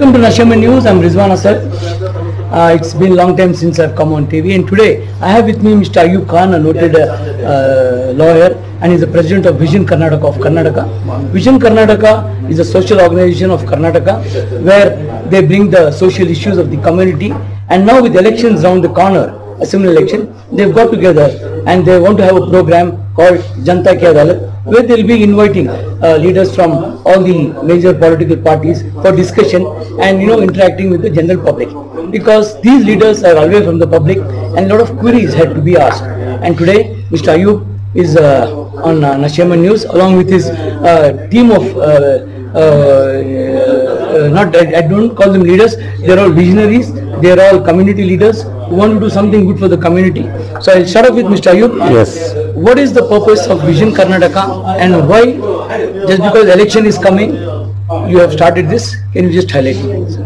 Welcome to Nashima News. I'm Rizwan Asad. It's been a long time since I've come on TV, and today I have with me Mr. Ayub Khan, a noted lawyer, and he's the president of Vision Karnataka of Karnataka. Vision Karnataka is a social organization of Karnataka where they bring the social issues of the community, and now with elections round the corner, assembly election, they've got together and they want to have a program called Janta Ki Adalat, where they'll be inviting leaders from all the major political parties for discussion and interacting with the general public, because these leaders are away from the public and a lot of queries had to be asked. And today Mr. Ayub is on Nashima News along with his team of I don't call them leaders, they're all visionaries, they're all community leaders who want to do something good for the community. So I'll start off with Mr. Ayub. Yes. What is the purpose of Vision Karnataka and why, just because election is coming, you have started this? Can you just highlight it?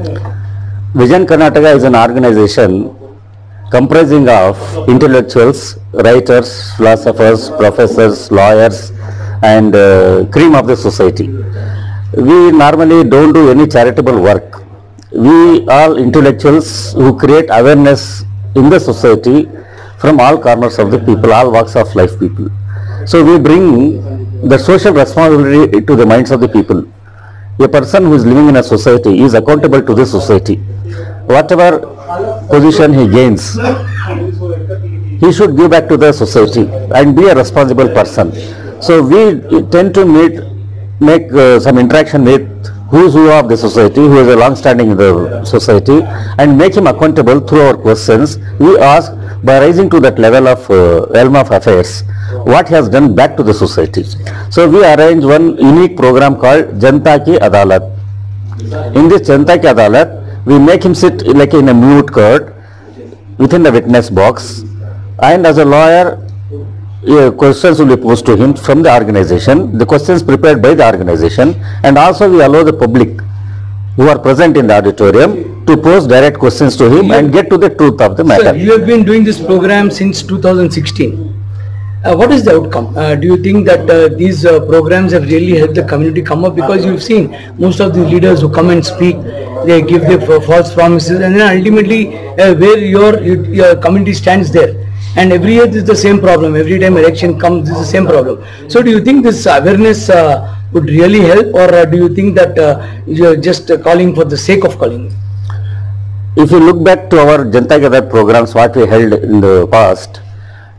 Vision Karnataka is an organization comprising of intellectuals, writers, philosophers, professors, lawyers, and cream of the society. We normally don't do any charitable work. We are intellectuals who create awareness in the society from all corners of the people, all walks of life people. So we bring the social responsibility to the minds of the people. A person who is living in a society is accountable to the society. Whatever position he gains, he should give back to the society and be a responsible person. So we tend to make some interaction with who of the society, who is a long-standing in the society, and make him accountable through our questions. We ask, by rising to that level of realm of affairs, what he has done back to the society. So we arrange one unique program called Janta Ki Adalat. In this Janta Ki Adalat, we make him sit like in a mute court within the witness box, and as a lawyer, questions will be posed to him from the organization, the questions prepared by the organization, and also we allow the public who are present in the auditorium to pose direct questions to him and get to the truth of the matter. Sir, you have been doing this program since 2016. What is the outcome? Do you think that these programs have really helped the community come up? Because you've seen most of the leaders who come and speak, they give their false promises, and then ultimately where your community stands there. And every year this is the same problem. Every time election comes, this is the same problem. So do you think this awareness would really help, or do you think that you are just calling for the sake of calling? If you look back to our Janta Ki Adalat programs, what we held in the past,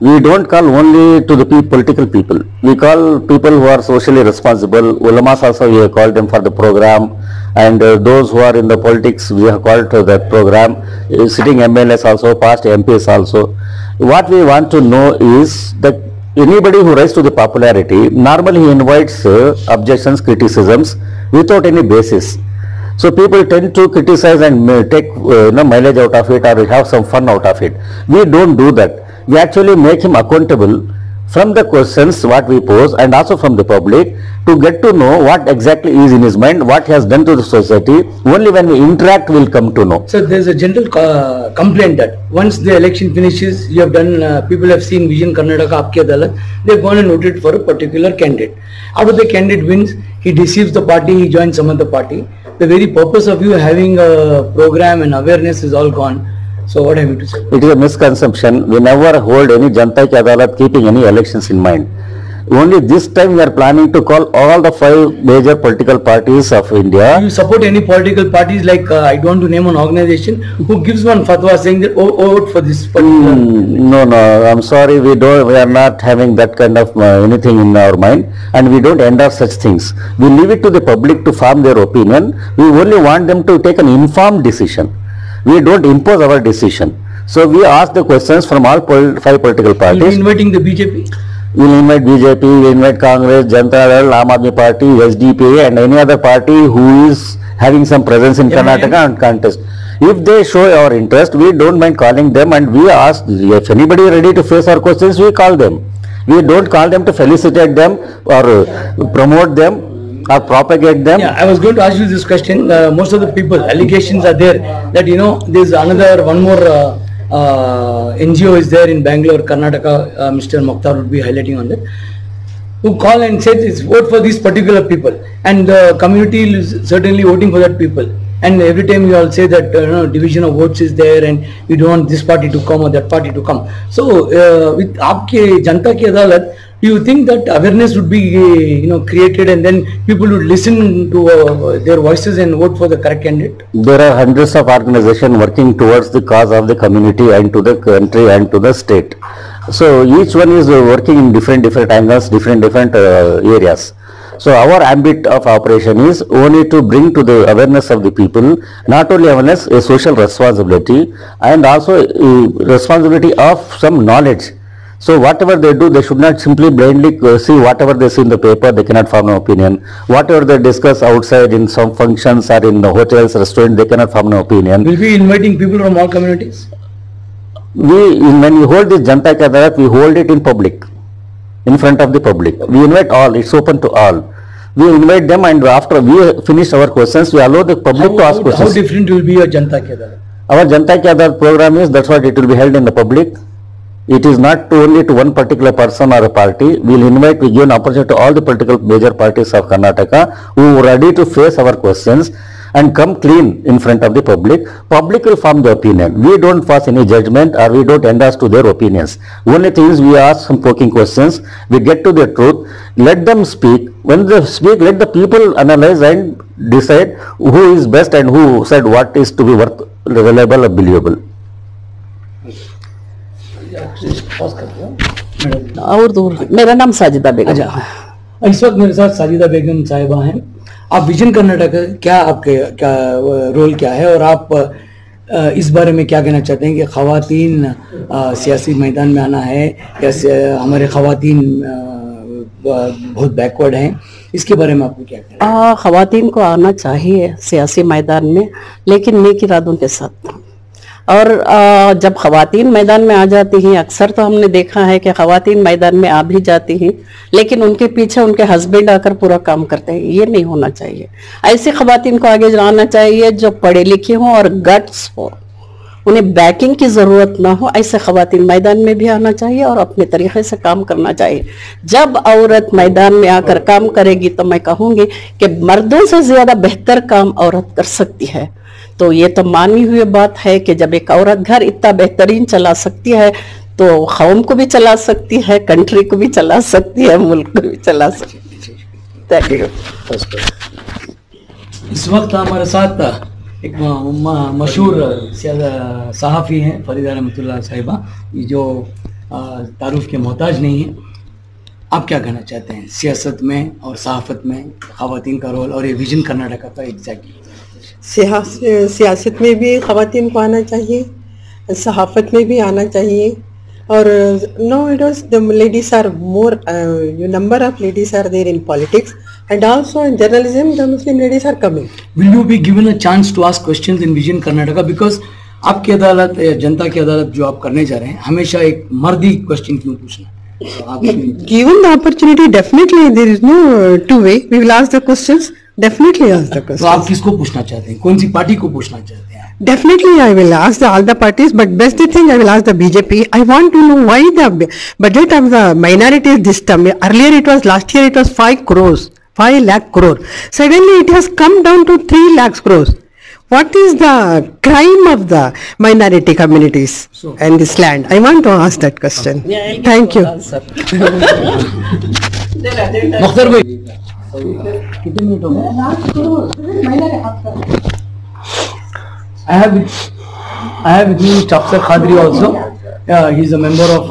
we don't call only to the political people. We call people who are socially responsible. Ulamas also, we have called them for the program, and those who are in the politics, we have called to that program. Sitting MLAs also, past MPs also. What we want to know is that anybody who rises to the popularity, normally he invites objections, criticisms without any basis. So people tend to criticize and take mileage out of it, or have some fun out of it. We don't do that. We actually make him accountable from the questions what we pose, and also from the public, to get to know what exactly is in his mind, what he has done to the society. Only when we interact will come to know. So there is a general complaint that once the election finishes, you have done, people have seen Vision Karnataka Aapki Adalat, they have gone and voted for a particular candidate. After the candidate wins, he deceives the party, he joins some other party. The very purpose of you having a program and awareness is all gone. So what have you to say? It is a misconception. We never hold any Janta Ki Adalat keeping any elections in mind. Only this time we are planning to call all the 5 major political parties of India. Do you support any political parties, like I don't want to name an organization, who gives one fatwa saying that vote for this particular? No, I'm sorry, we are not having that kind of anything in our mind, and we don't endorse such things. We leave it to the public to form their opinion. We only want them to take an informed decision. We don't impose our decision. So we ask the questions from all 5 political parties. You'll be inviting the BJP? We will invite BJP, we will invite Congress, Janata Dal, Aam Aadmi Party, SDPA, and any other party who is having some presence in Karnataka and contest. If they show our interest, we don't mind calling them, and we ask if anybody is ready to face our questions, we call them. We don't call them to felicitate them or promote them or propagate them. Yeah, I was going to ask you this question. Most of the people, allegations are there that there's one more NGO is there in Bangalore, Karnataka, Mr. Mokhtar would be highlighting on that, who call and say, vote for these particular people, and the community is certainly voting for that people. And every time you all say that division of votes is there and you don't want this party to come or that party to come. So with आपके जनता की अदालत, do you think that awareness would be created and then people would listen to their voices and vote for the correct candidate? There are hundreds of organizations working towards the cause of the community and to the country and to the state. So each one is working in different angles, different areas. So our ambit of operation is only to bring to the awareness of the people, not only awareness, a social responsibility and also a responsibility of some knowledge. So whatever they do, they should not simply blindly see whatever they see in the paper, they cannot form an opinion. Whatever they discuss outside in some functions or in the hotels, restaurants, they cannot form an opinion. Will be inviting people from all communities? When we hold this Janata Ki Adalat, we hold it in public, in front of the public. We invite all, it's open to all. We invite them and after we finish our questions, we allow the public to ask questions. How different will be your Janata Ki Adalat? Our Janata Ki Adalat program is, that's what it will be held in the public. It is not only to one particular person or a party. We will give an opportunity to all the political major parties of Karnataka who are ready to face our questions and come clean in front of the public. Public will form the opinion. We don't pass any judgment or we don't endorse to their opinions. Only thing is we ask some poking questions, we get to the truth, let them speak. When they speak, let the people analyze and decide who is best and who said what is to be worth, reliable or believable. और दूर मेरा नाम साजिदा बेगम। अच्छा, इस वक्त मेरे साथ साजिदा बेगम साहिबा हैं। आप विजन कर्नाटक क्या आपके क्या रोल क्या है और आप इस बारे में क्या कहना चाहते हैं कि खवातीन सियासी मैदान में आना है या हमारे खवातीन बहुत बैकवर्ड हैं, इसके बारे में आपको क्या कहना है? खवातीन को आना चाहिए सियासी मैदान में, लेकिन नेक इरादों के साथ। और जब खवातीन मैदान में आ जाती हैं, अक्सर तो हमने देखा है कि खवातीन मैदान में आ भी जाती हैं लेकिन उनके पीछे उनके हस्बैंड आकर पूरा काम करते हैं। ये नहीं होना चाहिए। ऐसी खवातीन को आगे जाना चाहिए जो पढ़े लिखे हों और गट्स हो, उन्हें बैकिंग की ज़रूरत ना हो। ऐसे खवातीन मैदान में भी आना चाहिए और अपने तरीके से काम करना चाहिए। जब औरत मैदान में आकर काम करेगी तो मैं कहूँगी कि मर्दों से ज़्यादा बेहतर काम औरत कर सकती है। तो ये तो मानी हुई बात है कि जब एक औरत घर इतना बेहतरीन चला सकती है तो कौम को भी चला सकती है, कंट्री को भी चला सकती है, मुल्क को भी चला सकती है। Thank you. इस वक्त हमारे साथ एक मशहूर सहाफ़ी हैं फरीदा रहमतुल्लाह साहिबा, जो तारुफ के मोहताज नहीं है। आप क्या कहना चाहते हैं सियासत में और सहाफ़त में ख़वातीन का रोल और ये विजन कर्नाटक का एग्जैक्टली? सियासत में भी ख़वातीन को आना चाहिए, सहाफ़त में भी आना चाहिए। और no it the ladies are more, number of ladies are there in politics and also in journalism the Muslim ladies are coming. Will you be given a chance to ask questions in Vision Karnataka? Because आपकी अदालत या जनता की अदालत जो आप करने जा रहे हैं, हमेशा एक मर्दी क्वेश्चन क्यों पूछना? Given the opportunity, definitely there is no two way. We will ask the questions. Definitely ask the questions. तो आप किसको पूछना चाहते हैं? कौन सी पार्टी को पूछना चाहते हैं? Definitely I will ask all the parties, but best thing I will ask the BJP. I want to know why the budget of the minorities this time. Earlier it was, last year it was 5 crores. 5 lakh crore. Suddenly it has come down to 3 lakh crores. What is the crime of the minority communities in this land? I want to ask that question. Thank you. Mukhtar भाई कितने minute हो गए? I have with me Mr. Afsar Khadri also. He is a member of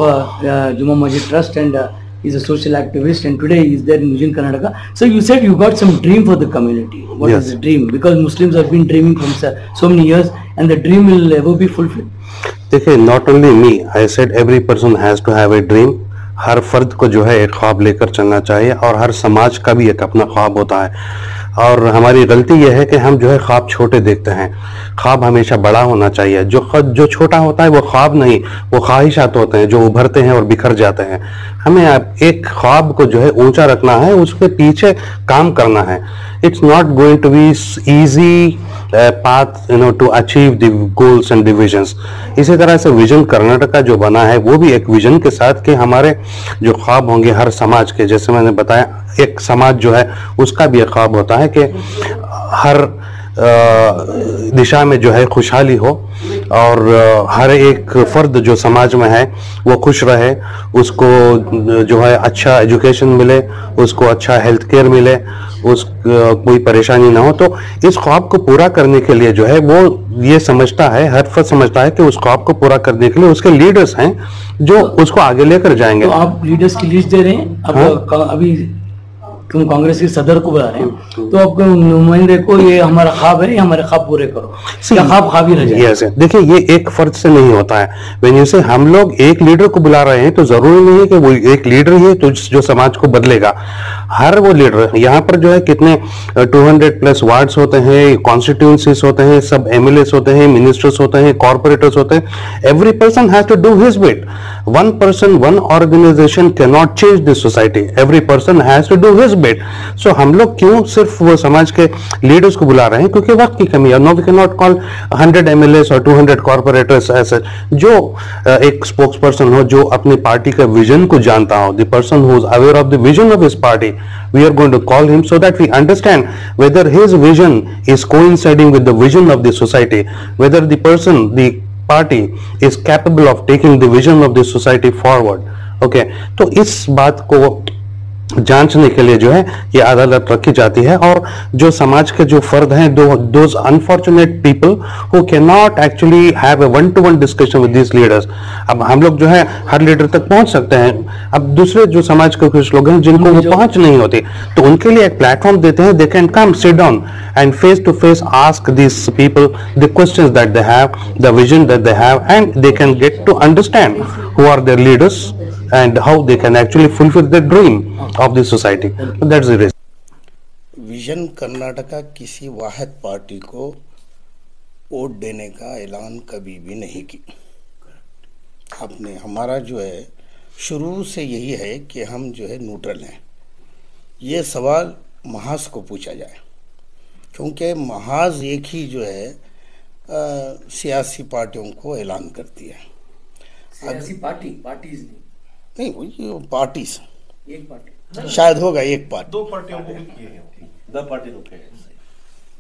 Juma Masjid Trust and he's a social activist, and today he is there in Vision Karnataka. So you said you got some dream for the community. What is the dream? Because Muslims have been dreaming from so many years, and the dream will ever be fulfilled. देखिए, not only me, I said every person has to have a dream. हर फर्द को जो है एक ख्वाब लेकर चलना चाहिए और हर समाज का भी एक अपना ख्वाब होता है। और हमारी गलती यह है कि हम जो है ख्वाब छोटे देखते हैं। ख्वाब हमेशा बड़ा होना चाहिए। जो छोटा होता है वो ख्वाब नहीं, वो ख्वाहिशात होते हैं जो उभरते हैं और बिखर जाते हैं। हमें एक ख्वाब को जो है ऊंचा रखना है, उसके पीछे काम करना है। It's not going to be easy path to achieve the goals and visions. इसी तरह से विजन कर्नाटका जो बना है वो भी एक विजन के साथ कि हमारे जो ख्वाब होंगे हर समाज के, जैसे मैंने बताया एक समाज जो है उसका भी एक ख्वाब होता है कि हर दिशा में जो है खुशहाली हो और हर एक फर्द जो समाज में है वो खुश रहे, उसको जो है अच्छा एजुकेशन मिले, उसको अच्छा हेल्थ केयर मिले, कोई परेशानी ना हो। तो इस ख्वाब को पूरा करने के लिए जो है वो ये समझता है, हर फर्द समझता है कि उस ख्वाब को पूरा करने के लिए उसके लीडर्स हैं जो उसको आगे लेकर जाएंगे। तो आप लीडर्स की लिस्ट दे रहे हैं अब। हाँ? अभी तुम कांग्रेस के सदर को बुला रहे हैं, तो आपको नुमाइंदे को ये हमारा ख्वाब है, ये हमारे ख्वाब पूरे करो, क्या ख्वाब ही रह जाए। यस, देखिए ये एक फर्द से नहीं होता है। व्हेन यू से हम लोग एक लीडर को बुला रहे हैं तो जरूरी नहीं है कि वो एक लीडर ही है तो जो समाज को बदलेगा। हर वो लीडर, यहाँ पर जो है कितने 200 प्लस वार्ड्स होते हैं, कॉन्स्टिट्यूंसीज होते हैं, सब एमएलए होते हैं, मिनिस्टर्स होते हैं, कॉर्पोरेटर्स होते हैं। Every person has to do his bit. One person, one organisation cannot change this society. Every person has to do his bit. So हम लोग क्यों सिर्फ वो समाज के लीडर्स को बुला रहे हैं? क्योंकि वक्त की कमी है। No, we can not call 100 MLAs और 200 कॉर्पोरेटर्स ऐसे। जो एक स्पोक्स पर्सन हो, जो अपनी पार्टी का विजन को जानता हो, the person who is aware of the vision of his party, we are going to call him so that we understand whether his vision is coinciding with the vision of the society, whether the person, the party is capable of taking the vision of the society forward. Okay, तो इस बात को जांचने के लिए जो है ये अदालत रखी जाती है। और जो समाज के जो फर्द हैं, those unfortunate people who can not actually have a one two one discussion with this leaders. अब हम लोग जो है हर लीडर तक पहुंच सकते हैं। अब दूसरे जो समाज के कुछ लोग हैं जिनको वो पहुंच नहीं होती, तो उनके लिए एक प्लेटफॉर्म देते हैं। They can come sit down and face to face ask this people the questions that they have, the vision that they have, and they can get to understand who are their leaders and how they can actually fulfill the dream of the society. That's the reason. Vision Karnataka किसी वाहिद party को vote देने का ऐलान कभी भी नहीं की। आपने हमारा जो है शुरू से यही है कि हम जो है न्यूट्रल हैं। ये सवाल महाज को पूछा जाए, क्योंकि महाज एक ही जो है सियासी पार्टियों को ऐलान करती है। सियासी पार्टीज नहीं, वो पार्टीज एक पार्टी शायद होगा, एक पार्टी, दो पार्टियों को भी किए हैं, दो पार्टी को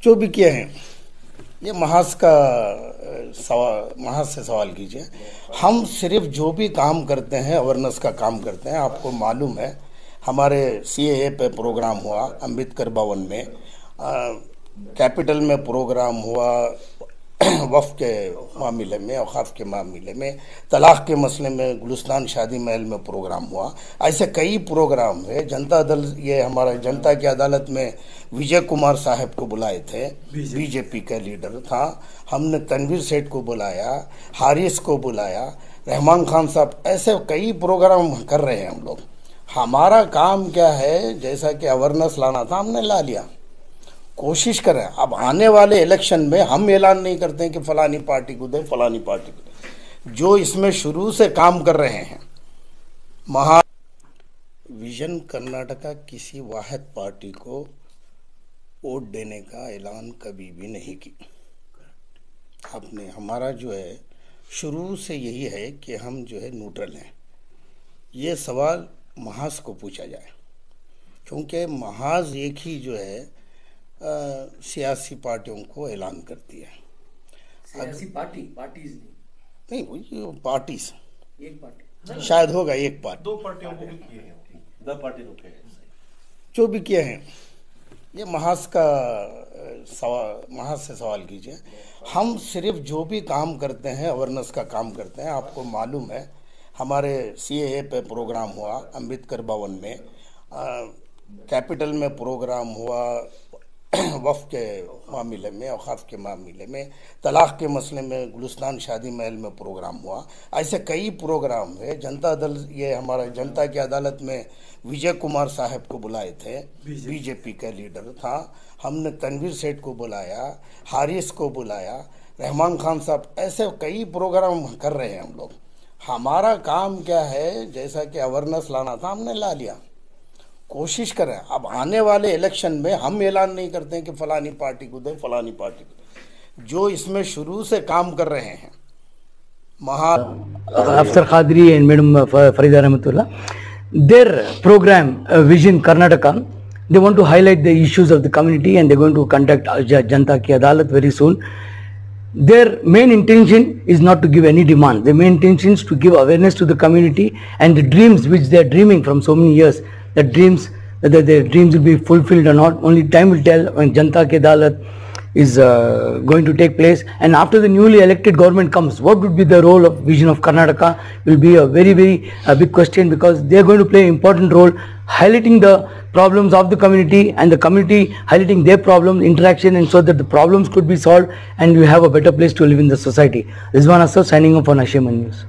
जो भी किए हैं। ये महाज का सवाल, महाज से सवाल कीजिए। हम सिर्फ जो भी काम करते हैं अवेयरनेस का काम करते हैं। आपको मालूम है हमारे CAA पे प्रोग्राम हुआ, अम्बेडकर भवन में, कैपिटल में प्रोग्राम हुआ, वफ़ के मामले में, औक़ाफ़ के मामले में, तलाक़ के मसले में गुलिस्तान शादी महल में प्रोग्राम हुआ। ऐसे कई प्रोग्राम है। जनता दल, ये हमारा जनता की अदालत में विजय कुमार साहब को बुलाए थे, बीजेपी का लीडर था। हमने तनवीर सेठ को बुलाया, हारिस को बुलाया, रहमान खान साहब, ऐसे कई प्रोग्राम कर रहे हैं हम लोग। हमारा काम क्या है, जैसा कि अवेयरनेस लाना था हमने ला लिया, कोशिश करें। अब आने वाले इलेक्शन में हम ऐलान नहीं करते हैं कि फलानी पार्टी को दे, फलानी पार्टी को दे। जो इसमें शुरू से काम कर रहे हैं, विजन कर्नाटका किसी वाहिद पार्टी को वोट देने का ऐलान कभी भी नहीं की। आपने हमारा जो है शुरू से यही है कि हम जो है न्यूट्रल हैं। ये सवाल महाज को पूछा जाए, क्योंकि महाज एक ही जो है सियासी पार्टियों को ऐलान करती है। सियासी पार्टीज नहीं, वो पार्टीज एक पार्टी शायद होगा, एक पार्टी, दो पार्टियों को भी किए हैं, दो पार्टी को जो भी किए हैं। ये महाज का सवाल, महाज से सवाल कीजिए। हम सिर्फ जो भी काम करते हैं अवेयरनेस का काम करते हैं। आपको मालूम है हमारे CAA पे प्रोग्राम हुआ, अम्बेडकर भवन में, कैपिटल में प्रोग्राम हुआ, वफ़ के मामले में, औक़ाफ़ के मामले में, तलाक़ के मसले में गुलिस्तान शादी महल में प्रोग्राम हुआ। ऐसे कई प्रोग्राम है। जनता दल, ये हमारा जनता की अदालत में विजय कुमार साहब को बुलाए थे, बीजेपी का लीडर था। हमने तनवीर सेठ को बुलाया, हारिस को बुलाया, रहमान खान साहब, ऐसे कई प्रोग्राम कर रहे हैं हम लोग। हमारा काम क्या है, जैसा कि अवेयरनेस लाना था हमने ला लिया, कोशिश करें। अब आने वाले इलेक्शन में हम ऐलान नहीं करते हैं कि फलानी पार्टी को दे, फलानी पार्टी को दे। जो इसमें शुरू से काम कर रहे हैं, अफसर Qadri and Madam Farida Rahmatullah, their program Vision Karnataka They want to highlight the issues of the community, and they're going to conduct Janta Ki Adalat very soon. Their main intention is not to give any demand. Their main intention is to give awareness to the community, and the dreams which they are dreaming from so many years, whether their dreams will be fulfilled or not, only time will tell when Janta Ki Adalat is going to take place. And after the newly elected government comes, what would be the role of Vision of Karnataka will be a very big question, because they are going to play an important role highlighting the problems of the community, and the community highlighting their problems, interaction, and so that the problems could be solved and you have a better place to live in the society. Rizwan Asad signing off on Asheman News.